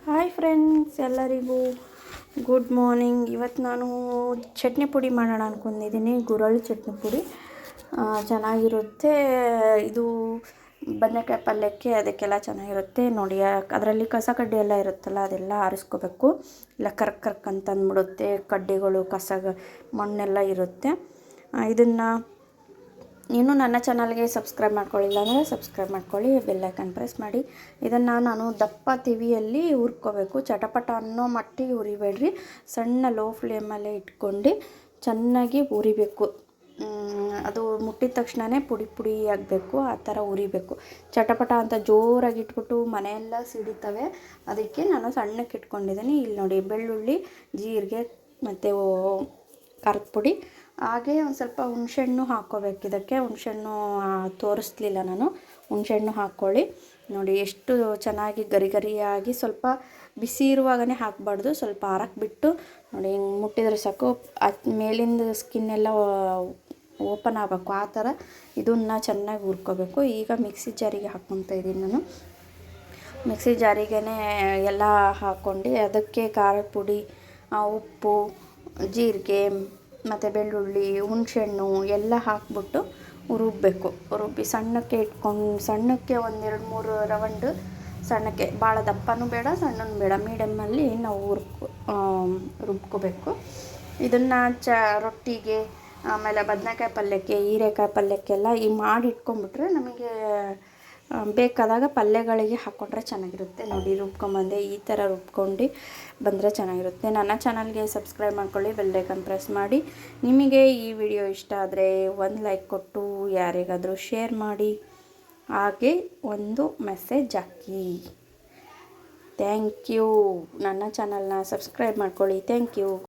Hi friends, ಎಲ್ಲರಿಗೂ good morning. ಇವತ್ತು ನಾನು ಚಟ್ನಿ ಪುಡಿ ಮಾಡೋಣ ಅಂದ್ಕೊಂಡಿದ್ದೀನಿ. ಗುರಳ್ಳು ಚಟ್ನಿ ಪುಡಿ ಚೆನ್ನಾಗಿರುತ್ತೆ. ಇದು ಬದನೆಕಾಯಿ ಪಲ್ಯಕ್ಕೆ ಅದಕ್ಕೆಲ್ಲ ಚೆನ್ನಾಗಿರುತ್ತೆ ನೋಡಿ. ಅದರಲ್ಲಿ ಕಸ ಕಡ್ಡಿ ಎಲ್ಲ ಇರುತ್ತಲ್ಲ, ಅದೆಲ್ಲ ಆರಿಸ್ಕೋಬೇಕು. ಇಲ್ಲ ಕರ್ಕ್ ಅಂತ ಅಂದ್ಬಿಡುತ್ತೆ, ಕಡ್ಡಿಗಳು ಕಸ ಮಣ್ಣೆಲ್ಲ ಇರುತ್ತೆ. ಇದನ್ನು ಇನ್ನೂ ನನ್ನ ಚಾನಲ್ಗೆ ಸಬ್ಸ್ಕ್ರೈಬ್ ಮಾಡ್ಕೊಳ್ಳಿಲ್ಲ ಅಂದರೆ ಸಬ್ಸ್ಕ್ರೈಬ್ ಮಾಡ್ಕೊಳ್ಳಿ, ಬೆಲ್ಲೈಕನ್ ಪ್ರೆಸ್ ಮಾಡಿ. ಇದನ್ನು ನಾನು ದಪ್ಪ ತಿವಿಯಲ್ಲಿ ಹುರ್ಕೋಬೇಕು. ಚಟಪಟ ಅನ್ನೋ ಮಟ್ಟಿಗೆ ಹುರಿಬೇಡ್ರಿ, ಸಣ್ಣ ಲೋ ಫ್ಲೇಮಲ್ಲೇ ಇಟ್ಕೊಂಡು ಚೆನ್ನಾಗಿ ಹುರಿಬೇಕು. ಅದು ಮುಟ್ಟಿದ ತಕ್ಷಣವೇ ಪುಡಿ ಪುಡಿ ಆಗಬೇಕು, ಆ ಥರ ಹುರಿಬೇಕು. ಚಟಪಟ ಅಂತ ಜೋರಾಗಿ ಇಟ್ಬಿಟ್ಟು ಮನೆಯೆಲ್ಲ ಸಿಡಿತವೆ. ಅದಕ್ಕೆ ನಾನು ಸಣ್ಣಕ್ಕೆ ಇಟ್ಕೊಂಡಿದ್ದೀನಿ. ಇಲ್ಲಿ ನೋಡಿ, ಬೆಳ್ಳುಳ್ಳಿ, ಜೀರಿಗೆ ಮತ್ತು ಖಾರದ ಪುಡಿ, ಹಾಗೆ ಒಂದು ಸ್ವಲ್ಪ ಹುಣಸೆಹಣ್ಣು ಹಾಕ್ಕೋಬೇಕು. ಇದಕ್ಕೆ ಹುಣಸೆಹಣ್ಣು ತೋರಿಸ್ಲಿಲ್ಲ ನಾನು. ಹುಣಸೆಹಣ್ಣು ಹಾಕ್ಕೊಳ್ಳಿ. ನೋಡಿ ಎಷ್ಟು ಚೆನ್ನಾಗಿ ಗರಿ ಗರಿಯಾಗಿ, ಸ್ವಲ್ಪ ಬಿಸಿ ಇರುವಾಗಲೇ ಹಾಕಬಾರ್ದು, ಸ್ವಲ್ಪ ಆರಕ್ಕೆ ಬಿಟ್ಟು ನೋಡಿ ಹಿಂಗೆ ಮುಟ್ಟಿದ್ರೆ ಸಾಕು. ಮೇಲಿಂದ ಸ್ಕಿನ್ನೆಲ್ಲ ಓಪನ್ ಆಗಬೇಕು, ಆ ಥರ ಇದನ್ನು ಚೆನ್ನಾಗಿ ಹುರ್ಕೋಬೇಕು. ಈಗ ಮಿಕ್ಸಿ ಜಾರಿಗೆ ಹಾಕ್ಕೊತಾ ಇದ್ದೀನಿ ನಾನು. ಮಿಕ್ಸಿ ಜಾರಿಗೇ ಎಲ್ಲ ಹಾಕ್ಕೊಂಡು ಅದಕ್ಕೆ ಖಾರದ ಪುಡಿ, ಉಪ್ಪು, ಜೀರಿಗೆ ಮತ್ತು ಬೆಳ್ಳುಳ್ಳಿ, ಹುಣಸೆಹಣ್ಣು ಎಲ್ಲ ಹಾಕ್ಬಿಟ್ಟು ರುಬ್ಬಬೇಕು. ರುಬ್ಬಿ ಸಣ್ಣಕ್ಕೆ ಒಂದು 2-3 ರವಂಡು ಸಣ್ಣಕ್ಕೆ, ಭಾಳ ದಪ್ಪನೂ ಬೇಡ ಸಣ್ಣನೂ ಬೇಡ, ಮೀಡಿಯಮ್ಮಲ್ಲಿ ನಾವು ರುಬ್ಕೋಬೇಕು. ಇದನ್ನು ರೊಟ್ಟಿಗೆ, ಆಮೇಲೆ ಬದನೆಕಾಯಿ ಪಲ್ಯಕ್ಕೆ, ಹೀರೆಕಾಯಿ ಪಲ್ಯಕ್ಕೆಲ್ಲ ಈ ಮಾಡಿ ಇಟ್ಕೊಂಡ್ಬಿಟ್ರೆ ನಮಗೆ ಬೇಕಾದಾಗ ಪಲ್ಯಗಳಿಗೆ ಹಾಕ್ಕೊಂಡ್ರೆ ಚೆನ್ನಾಗಿರುತ್ತೆ. ನೋಡಿ ರುಬ್ಕೊಂಬಂದೆ, ಈ ಥರ ರುಬ್ಕೊಂಡು ಬಂದರೆ ಚೆನ್ನಾಗಿರುತ್ತೆ. ನನ್ನ ಚಾನಲ್ಗೆ ಸಬ್ಸ್ಕ್ರೈಬ್ ಮಾಡ್ಕೊಳ್ಳಿ, ಬೆಲ್ಲೈಕನ್ ಪ್ರೆಸ್ ಮಾಡಿ. ನಿಮಗೆ ಈ ವಿಡಿಯೋ ಇಷ್ಟ ಆದರೆ ಒಂದು ಲೈಕ್ ಕೊಟ್ಟು ಯಾರಿಗಾದರೂ ಶೇರ್ ಮಾಡಿ, ಹಾಗೆ ಒಂದು ಮೆಸೇಜ್ ಹಾಕಿ. Thank you. ನನ್ನ ಚಾನಲ್ನ ಸಬ್ಸ್ಕ್ರೈಬ್ ಮಾಡ್ಕೊಳ್ಳಿ. Thank you.